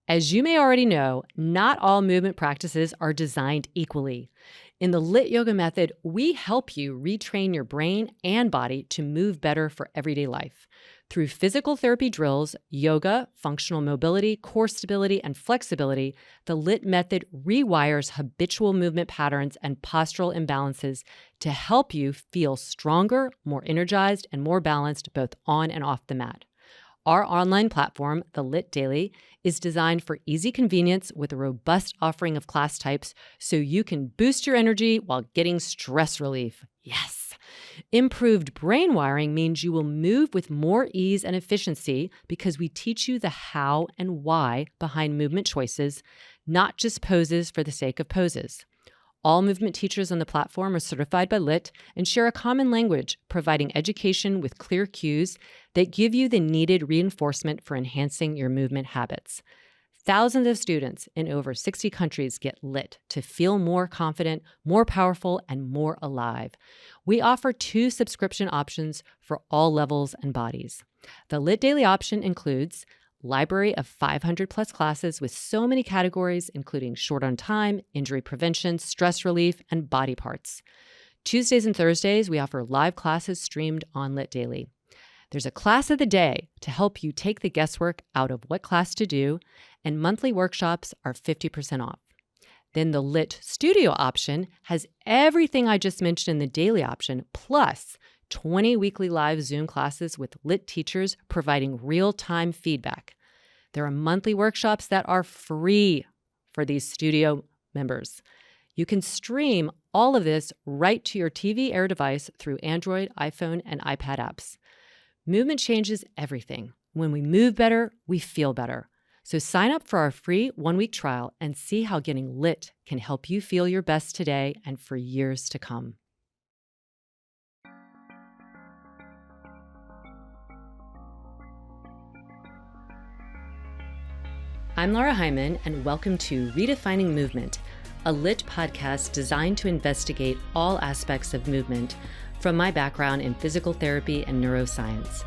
As you may already know, not all movement practices are designed equally. In the Lit Yoga method, we help you retrain your brain and body to move better for everyday life. Through physical therapy drills, yoga, functional mobility, core stability, and flexibility, the Lit method rewires habitual movement patterns and postural imbalances to help you feel stronger, more energized, and more balanced both on and off the mat. Our online platform, The Lit Daily, is designed for easy convenience with a robust offering of class types so you can boost your energy while getting stress relief. Yes! Improved brain wiring means you will move with more ease and efficiency because we teach you the how and why behind movement choices, not just poses for the sake of poses. All movement teachers on the platform are certified by Lit and share a common language, providing education with clear cues that give you the needed reinforcement for enhancing your movement habits. Thousands of students in over 60 countries get Lit to feel more confident, more powerful, and more alive. We offer 2 subscription options for all levels and bodies. The Lit Daily option includes library of 500 plus classes with so many categories, including short on time, injury prevention, stress relief, and body parts. Tuesdays and Thursdays, we offer live classes streamed on Lit Daily. There's a class of the day to help you take the guesswork out of what class to do, and monthly workshops are 50% off. Then the Lit Studio option has everything I just mentioned in the daily option, plus 20 weekly live Zoom classes with Lit teachers providing real-time feedback. There are monthly workshops that are free for these studio members. You can stream all of this right to your TV Air device through Android, iPhone, and iPad apps. Movement changes everything. When we move better, we feel better. So sign up for our free 1-week trial and see how getting Lit can help you feel your best today and for years to come. I'm Laura Hyman, and welcome to Redefining Movement, a Lit podcast designed to investigate all aspects of movement from my background in physical therapy and neuroscience.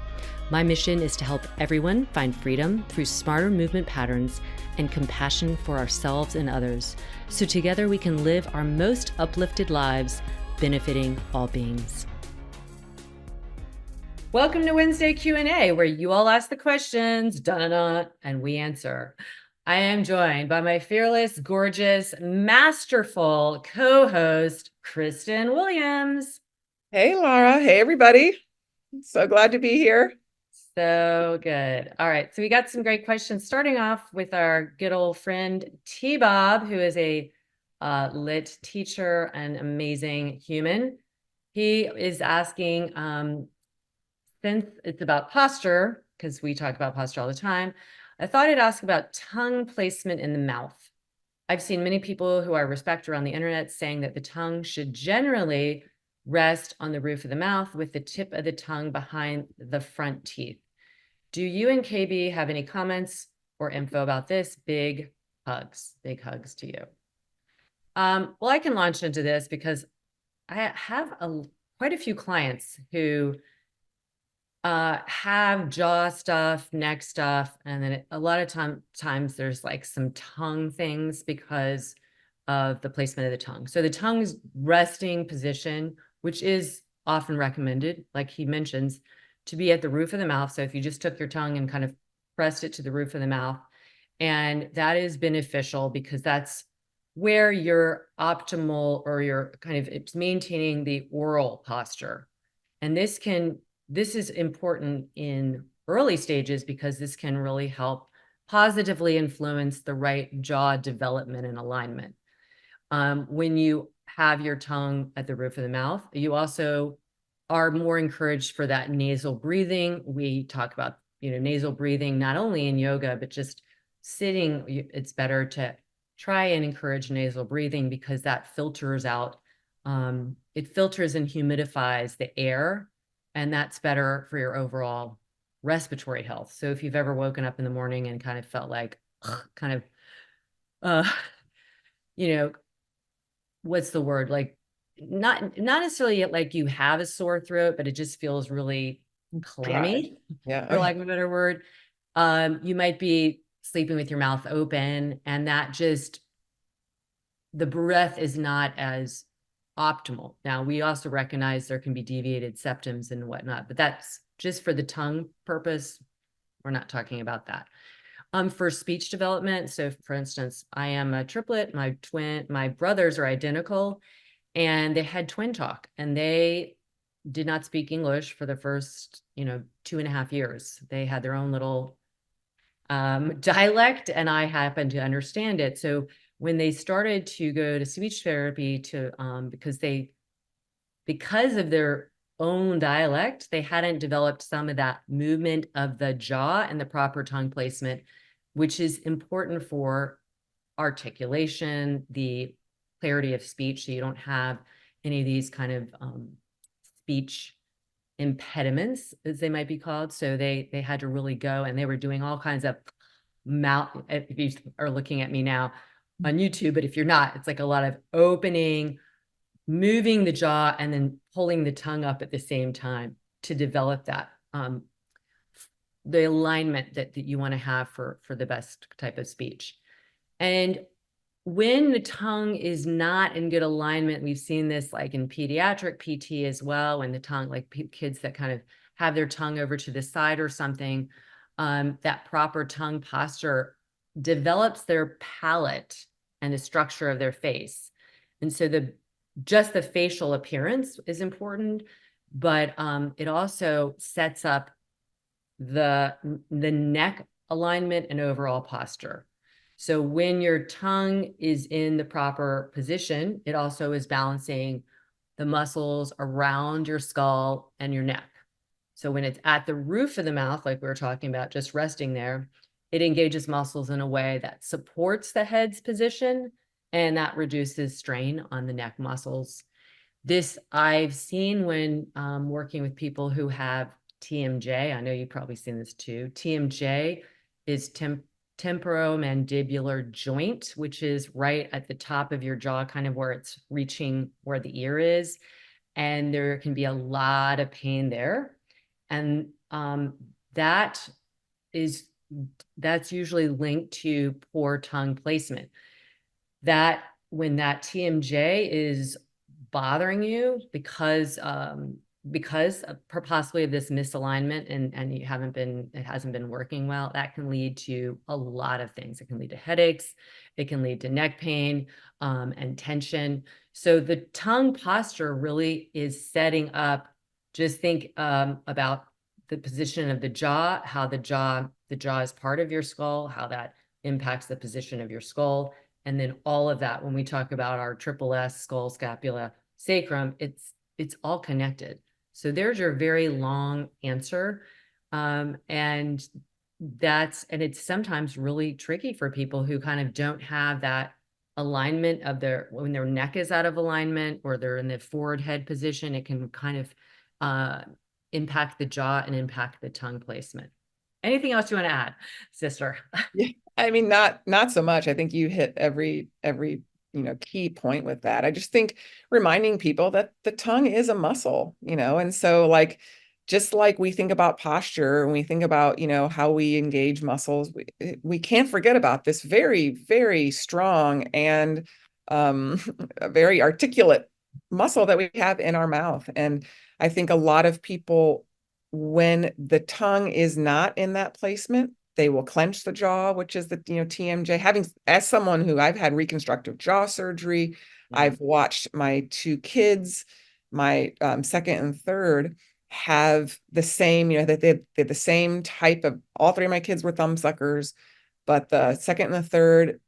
My mission is to help everyone find freedom through smarter movement patterns and compassion for ourselves and others, so together we can live our most uplifted lives, benefiting all beings. Welcome to Wednesday Q&A, where you all ask the questions, and we answer. I am joined by my fearless, gorgeous, masterful co-host, Kristin Williams. Hey, Laura. Hey, everybody. So glad to be here. So good. All right. So we got some great questions, starting off with our good old friend, T-Bob, who is a Lit teacher and amazing human. He is asking, since it's about posture, because we talk about posture all the time, I thought I'd ask about tongue placement in the mouth. I've seen many people who I respect around the internet saying that the tongue should generally rest on the roof of the mouth with the tip of the tongue behind the front teeth. Do you and KB have any comments or info about this? Big hugs to you. Well, I can launch into this because I have quite a few clients who have jaw stuff, neck stuff, and then a lot of times there's like some tongue things because of the placement of the tongue. So the tongue's resting position, which is often recommended, like he mentions, to be at the roof of the mouth. So if you just took your tongue and kind of pressed it to the roof of the mouth, and that is beneficial because that's where you're optimal, or you're kind of, it's maintaining the oral posture. And this is important in early stages because this can really help positively influence the right jaw development and alignment. When you have your tongue at the roof of the mouth, you also are more encouraged for that nasal breathing. We talk about, nasal breathing, not only in yoga, but just sitting. It's better to try and encourage nasal breathing because that filters out, it filters and humidifies the air, and that's better for your overall respiratory health. So if you've ever woken up in the morning and kind of felt like, what's the word? Like not necessarily like you have a sore throat, but it just feels really clammy, Yeah. for lack of a better word. You might be sleeping with your mouth open, and that just the breath is not as optimal. Now, we also recognize there can be deviated septums and whatnot, but that's just for the tongue purpose. We're not talking about that. For speech development, so for instance, I am a triplet. My brothers are identical, and they had twin talk, and they did not speak English for the first, 2.5 years. They had their own little dialect, and I happened to understand it. So when they started to go to speech therapy because of their own dialect, they hadn't developed some of that movement of the jaw and the proper tongue placement, which is important for articulation, the clarity of speech, so you don't have any of these kind of speech impediments, as they might be called. So they had to really go, and they were doing all kinds of mouth, if you are looking at me now on YouTube, but if you're not, it's like a lot of opening, moving the jaw, and then pulling the tongue up at the same time to develop that the alignment that you want to have for the best type of speech. And when the tongue is not in good alignment, we've seen this like in pediatric PT as well, when the tongue, like kids that kind of have their tongue over to the side or something, that proper tongue posture develops their palate and the structure of their face. And so just the facial appearance is important, but it also sets up the neck alignment and overall posture. So when your tongue is in the proper position, it also is balancing the muscles around your skull and your neck. So when it's at the roof of the mouth, like we were talking about, just resting there, it engages muscles in a way that supports the head's position, and that reduces strain on the neck muscles. This I've seen when working with people who have TMJ. I know you've probably seen this too. TMJ is temporomandibular joint, which is right at the top of your jaw, kind of where it's reaching where the ear is. And there can be a lot of pain there. And that's usually linked to poor tongue placement. That when that TMJ is bothering you because possibly of this misalignment, and it hasn't been working well, that can lead to a lot of things. It can lead to headaches, it can lead to neck pain, and tension. So the tongue posture really is setting up, just think about the position of the jaw, how the jaw is part of your skull, how that impacts the position of your skull. And then all of that, when we talk about our triple S, skull, scapula, sacrum, it's all connected. So there's your very long answer. And it's sometimes really tricky for people who kind of don't have that alignment of when their neck is out of alignment, or they're in the forward head position, it can kind of impact the jaw and impact the tongue placement. Anything else you want to add, sister? Yeah, I mean, not so much. I think you hit every key point with that. I just think reminding people that the tongue is a muscle, and so like, just like we think about posture and we think about, how we engage muscles, we can't forget about this very, very strong and a very articulate muscle that we have in our mouth. And I think a lot of people, when the tongue is not in that placement, they will clench the jaw, which is the, TMJ. As someone who I've had reconstructive jaw surgery, I've watched my two kids, my second and third, have the same, that they had the same type of, all three of my kids were thumb suckers, but the second and the third,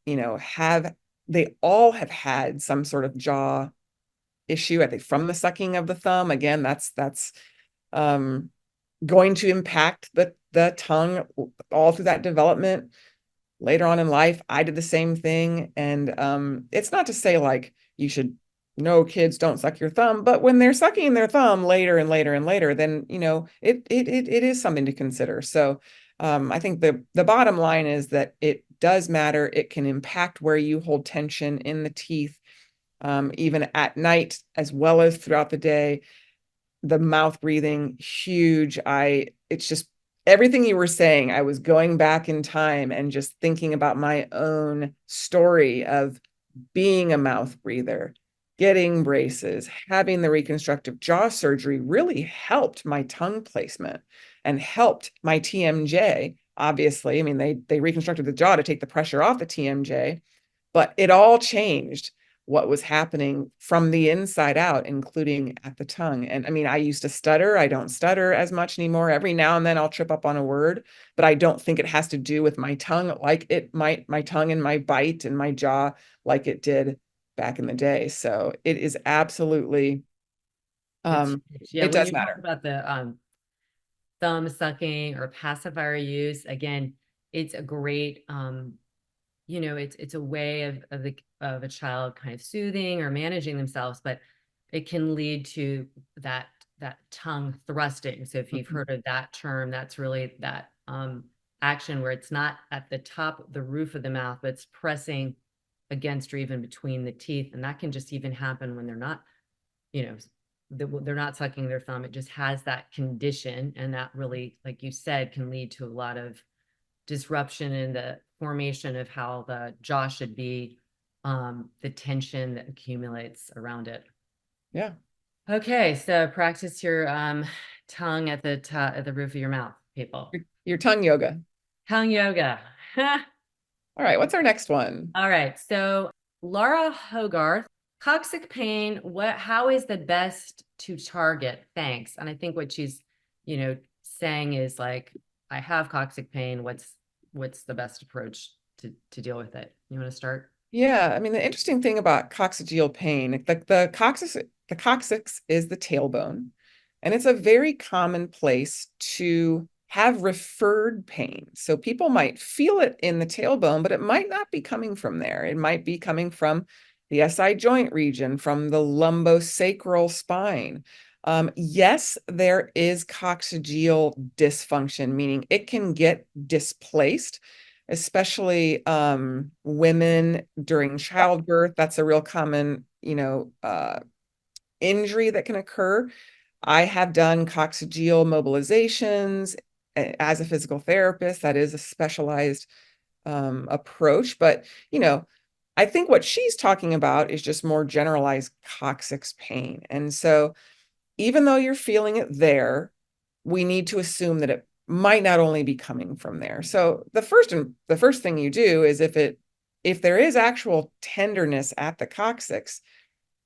they all have had some sort of jaw issue, I think, from the sucking of the thumb. Again, that's going to impact the tongue all through that development. Later on in life, I did the same thing. And it's not to say like you should, no, kids don't suck your thumb, but when they're sucking their thumb later and later and later, then it is something to consider. So I think the bottom line is that it does matter. It can impact where you hold tension in the teeth, even at night as well as throughout the day. The mouth breathing, huge. It's just everything you were saying, I was going back in time and just thinking about my own story of being a mouth breather, getting braces, having the reconstructive jaw surgery really helped my tongue placement and helped my TMJ. Obviously, I mean, they reconstructed the jaw to take the pressure off the TMJ, but it all changed what was happening from the inside out, including at the tongue. And I mean, I used to stutter. I don't stutter as much anymore. Every now and then I'll trip up on a word, but I don't think it has to do with my tongue like it might, my tongue and my bite and my jaw like it did back in the day. So it is absolutely, It's yeah, it when does you talk matter. about the thumb sucking or pacifier use, again, it's a great it's a way of a child kind of soothing or managing themselves, but it can lead to that tongue thrusting. So if you've Mhm. heard of that term, that's really that action where it's not at the top, the roof of the mouth, but it's pressing against or even between the teeth. And that can just even happen when they're not, you know, they're not sucking their thumb. It just has that condition. And that really, like you said, can lead to a lot of disruption in the formation of how the jaw should be, the tension that accumulates around it. Yeah. Okay, so practice your tongue at the at the roof of your mouth, people. Your tongue yoga. Tongue yoga. All right. What's our next one? All right, so Laura Hogarth, toxic pain. How is the best to target? Thanks. And I think what she's, saying is like, I have toxic pain. What's the best approach to deal with it? You want to start? Yeah, I mean, the interesting thing about coccygeal pain, the coccyx is the tailbone, and it's a very common place to have referred pain. So people might feel it in the tailbone, but it might not be coming from there. It might be coming from the SI joint region, from the lumbosacral spine. Yes, there is coccygeal dysfunction, meaning it can get displaced, especially women during childbirth. That's a real common, injury that can occur. I have done coccygeal mobilizations as a physical therapist. That is a specialized approach, but I think what she's talking about is just more generalized coccyx pain. And so even though you're feeling it there, we need to assume that it might not only be coming from there. So the first thing you do is if there is actual tenderness at the coccyx,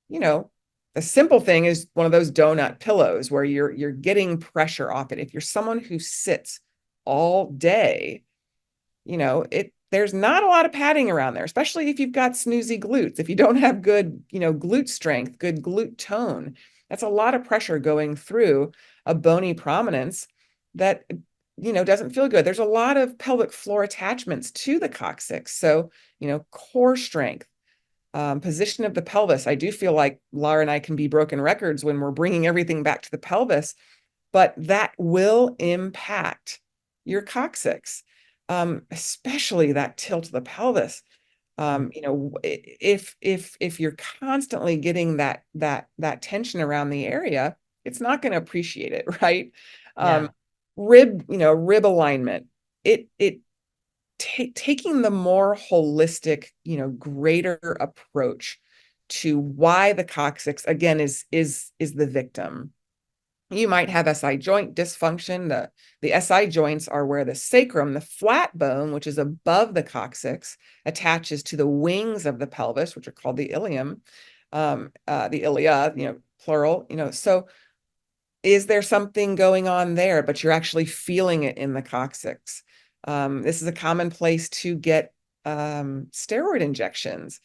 you know, the simple thing is one of those donut pillows where you're getting pressure off it. If you're someone who sits all day, there's not a lot of padding around there, especially if you've got snoozy glutes. If you don't have good, glute strength, good glute tone, that's a lot of pressure going through a bony prominence that, doesn't feel good. There's a lot of pelvic floor attachments to the coccyx. So, core strength, position of the pelvis. I do feel like Laura and I can be broken records when we're bringing everything back to the pelvis, but that will impact your coccyx, especially that tilt of the pelvis. If you're constantly getting that tension around the area, it's not going to appreciate it, right? Yeah. Rib alignment. It taking the more holistic, greater approach to why the coccyx again is the victim. You might have SI joint dysfunction. The SI joints are where the sacrum, the flat bone, which is above the coccyx, attaches to the wings of the pelvis, which are called the ilium, the ilia, plural. So is there something going on there, but you're actually feeling it in the coccyx? This is a common place to get steroid injections.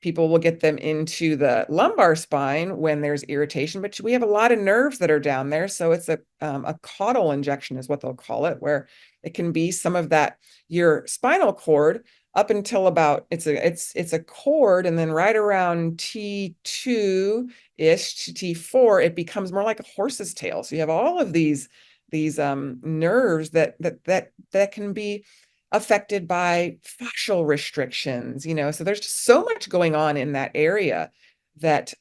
People will get them into the lumbar spine when there's irritation, but we have a lot of nerves that are down there. So it's a caudal injection is what they'll call it, where it can be some of that, your spinal cord up until about, it's a cord, and then right around T2-ish to T4, it becomes more like a horse's tail. So you have all of these nerves that can be affected by fascial restrictions, so there's just so much going on in that area that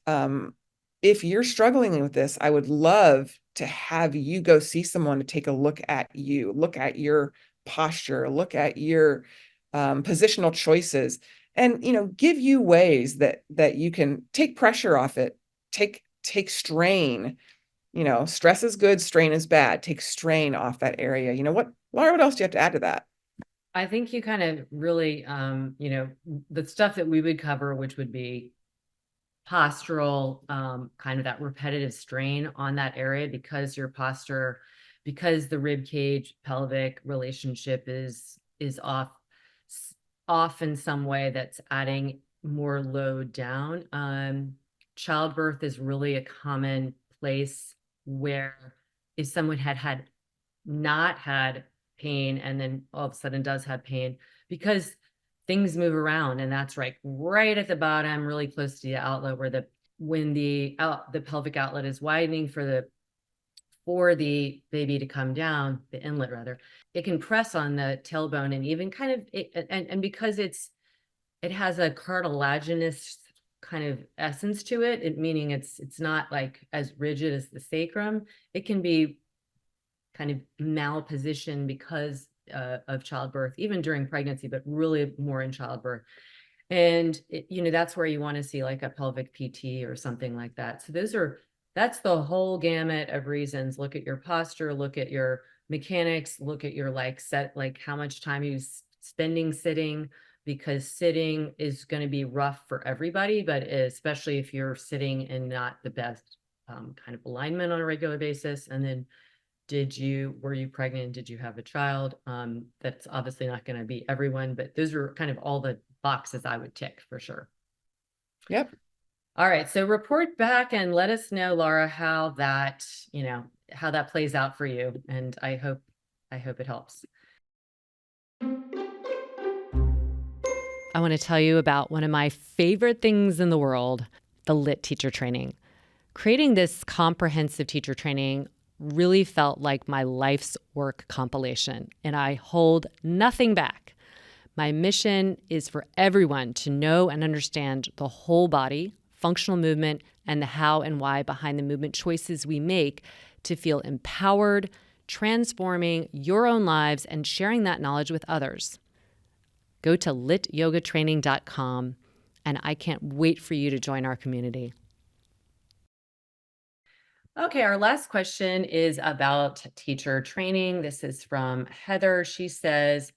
if you're struggling with this, I would love to have you go see someone to take a look at you, look at your posture, look at your positional choices, and give you ways that you can take pressure off it, take strain. Stress is good, strain is bad. Take strain off that area. Laura, what else do you have to add to that? I think you kind of really, the stuff that we would cover, which would be postural, kind of that repetitive strain on that area because your posture, because the rib cage pelvic relationship is off in some way that's adding more load down. Childbirth is really a common place where if someone had not had pain and then all of a sudden does have pain, because things move around, and that's right at the bottom, really close to the outlet, where when the pelvic outlet is widening for the baby to come down, the inlet rather, it can press on the tailbone and even kind of and because it has a cartilaginous kind of essence to it, meaning it's not like as rigid as the sacrum. It can be kind of malpositioned because of childbirth, even during pregnancy, but really more in childbirth. And that's where you want to see like a pelvic PT or something like that. So that's the whole gamut of reasons. Look at your posture, look at your mechanics, look at your how much time you spending sitting, because sitting is going to be rough for everybody, but especially if you're sitting in not the best kind of alignment on a regular basis. And then were you pregnant? Did you have a child? That's obviously not going to be everyone, but those are kind of all the boxes I would tick for sure. Yep. All right. So report back and let us know, Laura, how that plays out for you. And I hope it helps. I want to tell you about one of my favorite things in the world, the LIT teacher training. Creating this comprehensive teacher training really felt like my life's work compilation, and I hold nothing back. My mission is for everyone to know and understand the whole body, functional movement, and the how and why behind the movement choices we make to feel empowered, transforming your own lives and sharing that knowledge with others. Go to lityogatraining.com, and I can't wait for you to join our community. Okay, our last question is about teacher training. This is from Heather. She says,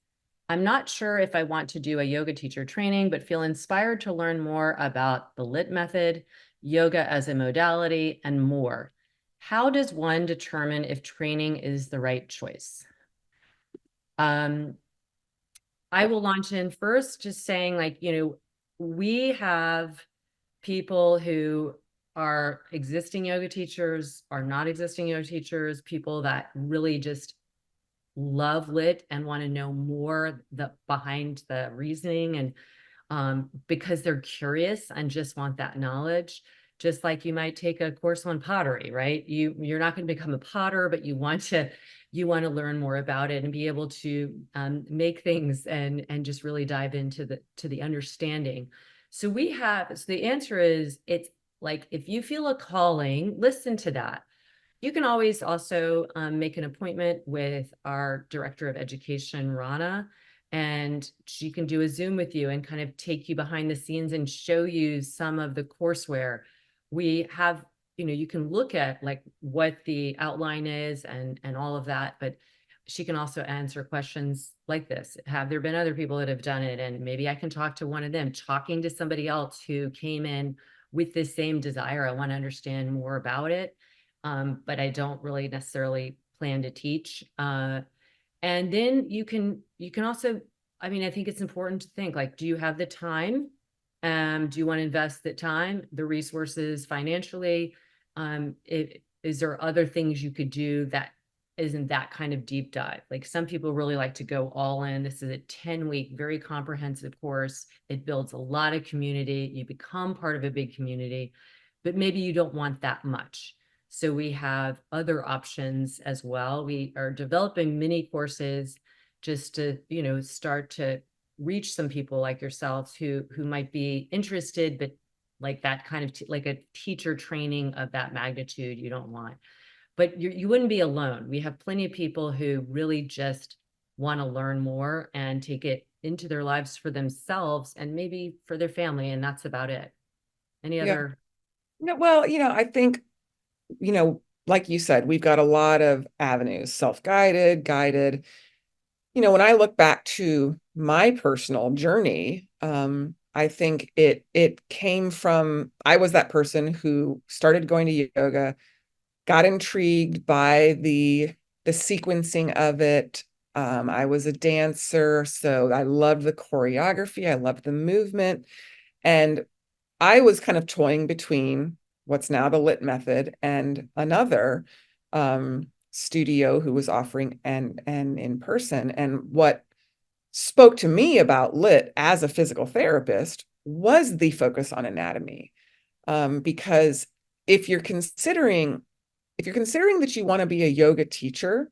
I'm not sure if I want to do a yoga teacher training, but feel inspired to learn more about the LIT method, yoga as a modality, and more. How does one determine if training is the right choice? I will launch in first, just saying, we have people who are existing yoga teachers, are not existing yoga teachers, people that really just love LIT and want to know more behind the reasoning, and because they're curious and just want that knowledge. Just like you might take a course on pottery, right? You're not going to become a potter, but you want to learn more about it and be able to make things and just really dive into the understanding. So the answer is, it's like, if you feel a calling, listen to that. You can always also make an appointment with our director of education, Rana, and she can do a Zoom with you and kind of take you behind the scenes and show you some of the courseware. We have, you can look at what the outline is and all of that, but she can also answer questions like this. Have there been other people that have done it? And maybe I can talk to one of them, talking to somebody else who came in with the same desire. I want to understand more about it. But I don't really necessarily plan to teach. And then you can also, I think it's important to think, do you have the time? Do you want to invest the time, the resources financially? Is there other things you could do that isn't that kind of deep dive? Some people really like to go all in. This is a 10-week, very comprehensive course. It builds a lot of community. You become part of a big community, but maybe you don't want that much. So we have other options as well. We are developing mini courses just to, start to reach some people like yourselves who might be interested, but like that kind of like a teacher training of that magnitude you don't want. But you wouldn't be alone. We have plenty of people who really just want to learn more and take it into their lives for themselves and maybe for their family, and that's about it. Any Yeah. other? No, well, I think, like you said, we've got a lot of avenues, self-guided, guided. When I look back to my personal journey, I think it came from, I was that person who started going to yoga, got intrigued by the sequencing of it. I was a dancer, so I loved the choreography, I loved the movement, and I was kind of toying between what's now the Lit method and another studio who was offering an in person. And what spoke to me about Lit as a physical therapist was the focus on anatomy, because if you're considering that you want to be a yoga teacher,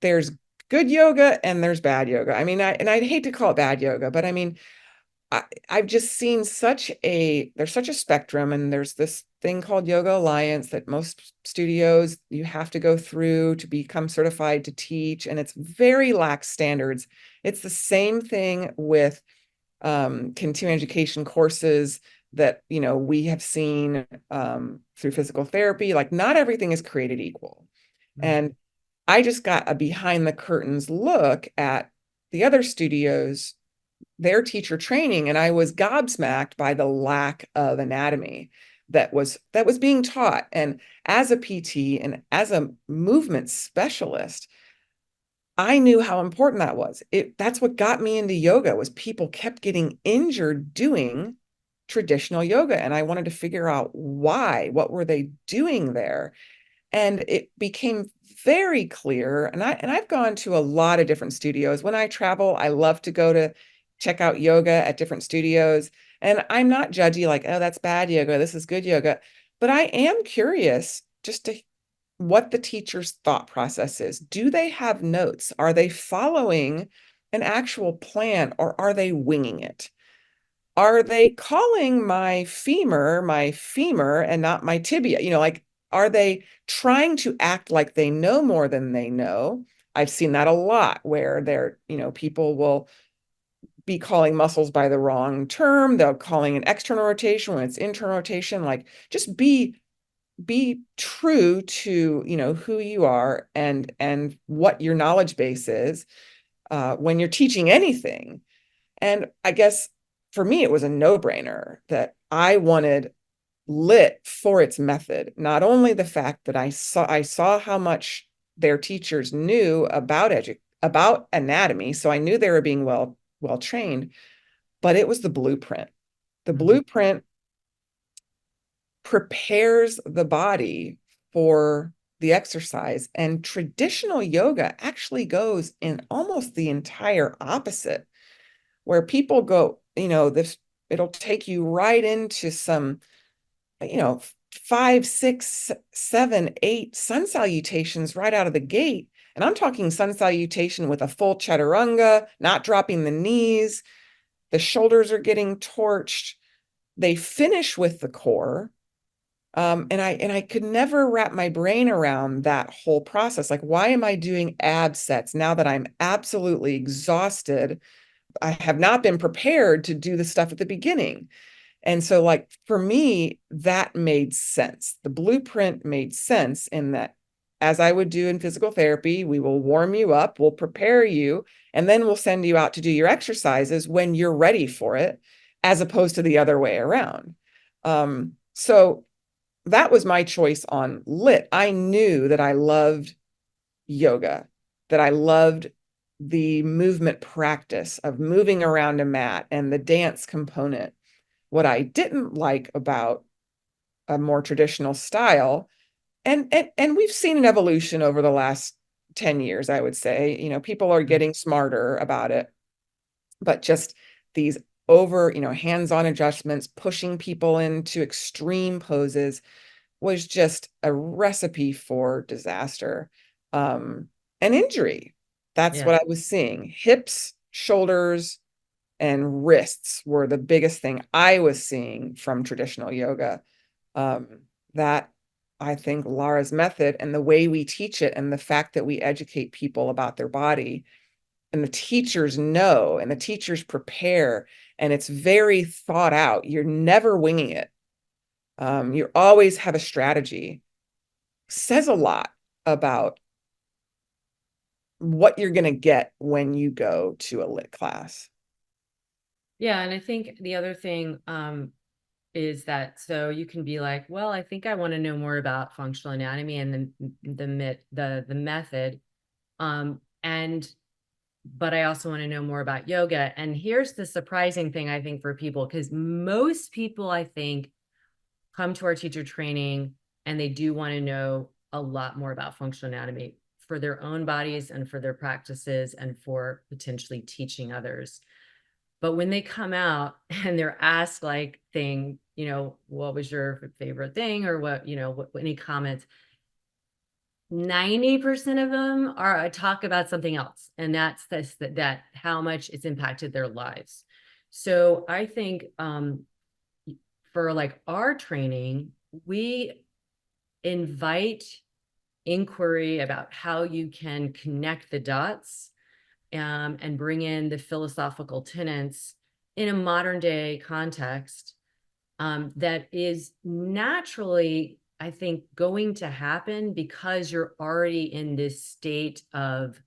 there's good yoga and there's bad yoga. I mean, I'd hate to call it bad yoga, but I mean, I've just seen there's such a spectrum, and there's this thing called Yoga Alliance that most studios you have to go through to become certified to teach, and it's very lax standards. It's the same thing with continuing education courses that we have seen through physical therapy. Like, not everything is created equal. And I just got a behind the curtains look at the other studios, their teacher training, and I was gobsmacked by the lack of anatomy that was being taught. And as a PT and as a movement specialist, I knew how important that was. That's what got me into yoga, was people kept getting injured doing traditional yoga, and I wanted to figure out why. What were they doing there? And it became very clear. And I've gone to a lot of different studios. When I travel, I love to go to check out yoga at different studios. And I'm not judgy, like, oh, that's bad yoga, this is good yoga. But I am curious just to what the teacher's thought process is. Do they have notes? Are they following an actual plan, or are they winging it? Are they calling my femur and not my tibia? Like, are they trying to act like they know more than they know? I've seen that a lot, where people will be calling muscles by the wrong term. They're calling an external rotation when it's internal rotation. Like, just be true to who you are and what your knowledge base is when you're teaching anything. And I guess for me, it was a no-brainer that I wanted Lit for its method. Not only the fact that I saw how much their teachers knew about anatomy, so I knew they were being well trained, but it was the blueprint. The Mhm. blueprint prepares the body for the exercise, and traditional yoga actually goes in almost the entire opposite, where people go, it'll take you right into some, you know, 5, 6, 7, 8 sun salutations right out of the gate. And I'm talking sun salutation with a full chaturanga, not dropping the knees. The shoulders are getting torched. They finish with the core. And I could never wrap my brain around that whole process. Like, why am I doing ab sets now that I'm absolutely exhausted? I have not been prepared to do the stuff at the beginning. And so, like, for me, that made sense. The blueprint made sense in that, as I would do in physical therapy, we will warm you up, we'll prepare you, and then we'll send you out to do your exercises when you're ready for it, as opposed to the other way around. So that was my choice on Lit. I knew that I loved yoga, that I loved the movement practice of moving around a mat and the dance component. What I didn't like about a more traditional style, and we've seen an evolution over the last 10 years, I would say, people are getting smarter about it, but just these hands-on adjustments, pushing people into extreme poses, was just a recipe for disaster, and injury. That's Yeah. what I was seeing. Hips, shoulders, and wrists were the biggest thing I was seeing from traditional yoga. That I think, Laura's method and the way we teach it, and the fact that we educate people about their body, and the teachers know, and the teachers prepare, and it's very thought out. You're never winging it. You always have a strategy. Says a lot about what you're going to get when you go to a lit class. Yeah. And I think the other thing is that, so you can be like, well, I think I want to know more about functional anatomy and the method. But I also want to know more about yoga. And here's the surprising thing, I think, for people, because most people, I think, come to our teacher training and they do want to know a lot more about functional anatomy for their own bodies and for their practices and for potentially teaching others. But when they come out and they're asked like what was your favorite thing, or what any comments, 90% of them are talk about something else. And that's that how much it's impacted their lives. So I think for like our training, we invite inquiry about how you can connect the dots and bring in the philosophical tenets in a modern day context that is naturally, I think, going to happen because you're already in this state of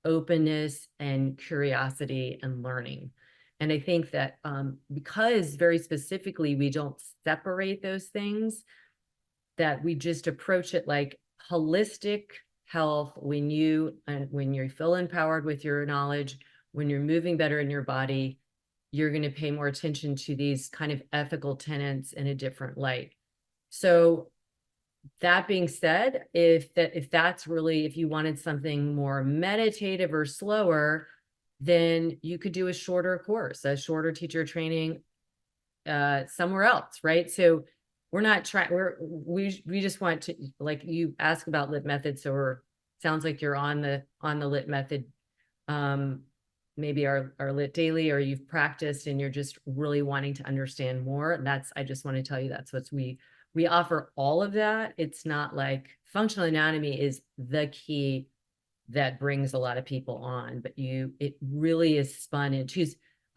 openness and curiosity and learning. And I think that because very specifically we don't separate those things, that we just approach it like holistic health. When you feel empowered with your knowledge, when you're moving better in your body, you're going to pay more attention to these kind of ethical tenets in a different light. So that being said, if you wanted something more meditative or slower, then you could do a shorter course, a shorter teacher training somewhere else, right? So we're not trying, we just want to, like, you ask about lit method. So sounds like you're on the lit method, maybe our lit daily, or you've practiced and you're just really wanting to understand more. And I just want to tell you, that's what we offer all of that. It's not like functional anatomy is the key that brings a lot of people on, but it really is spun into,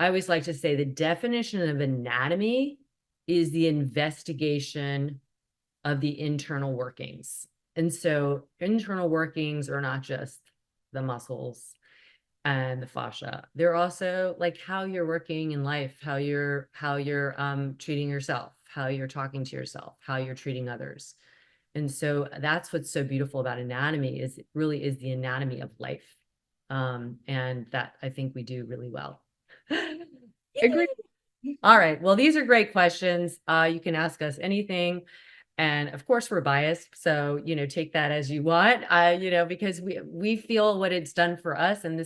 I always like to say the definition of anatomy is the investigation of the internal workings. And so internal workings are not just the muscles and the fascia. They're also like how you're working in life, how you're treating yourself, how you're talking to yourself, how you're treating others. And so that's what's so beautiful about anatomy, is it really is the anatomy of life. And that I think we do really well. Agree. All right. Well, these are great questions. You can ask us anything. And of course we're biased. So, take that as you want, because we feel what it's done for us. And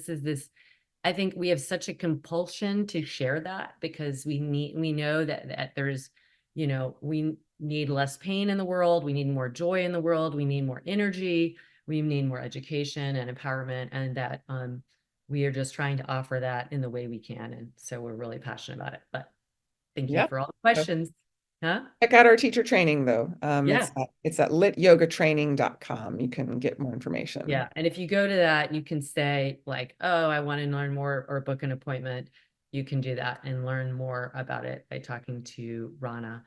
I think we have such a compulsion to share that, because we know that there's, we need less pain in the world. We need more joy in the world. We need more energy. We need more education and empowerment. And that, we are just trying to offer that in the way we can. And so we're really passionate about it. But thank you for all the questions. Huh? Check out our teacher training, though. Yeah. It's at lityogatraining.com. You can get more information. Yeah. And if you go to that, you can say like, oh, I want to learn more, or book an appointment. You can do that and learn more about it by talking to Rana.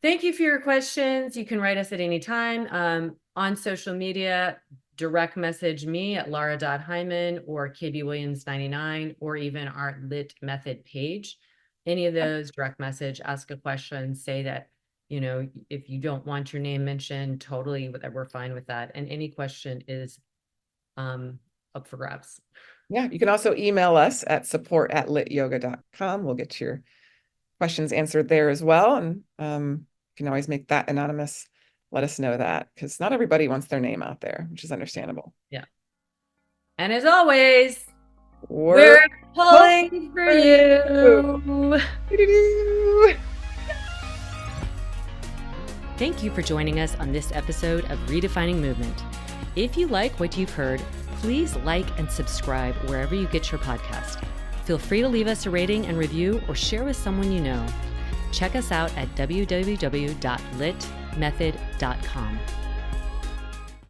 Thank you for your questions. You can write us at any time on social media. Direct message me at Lara.Hyman or KBWilliams99, or even our Lit Method page. Any of those, direct message, ask a question, say that, if you don't want your name mentioned, totally, we're fine with that. And any question is up for grabs. Yeah, you can also email us at support@lityoga.com. We'll get your questions answered there as well. And you can always make that anonymous. Let us know that, because not everybody wants their name out there, which is understandable. Yeah. And as always, we're pulling for you. Thank you for joining us on this episode of Redefining Movement. If you like what you've heard, please like and subscribe wherever you get your podcast. Feel free to leave us a rating and review, or share with someone you know. Check us out at www.lit modalityMethod.com.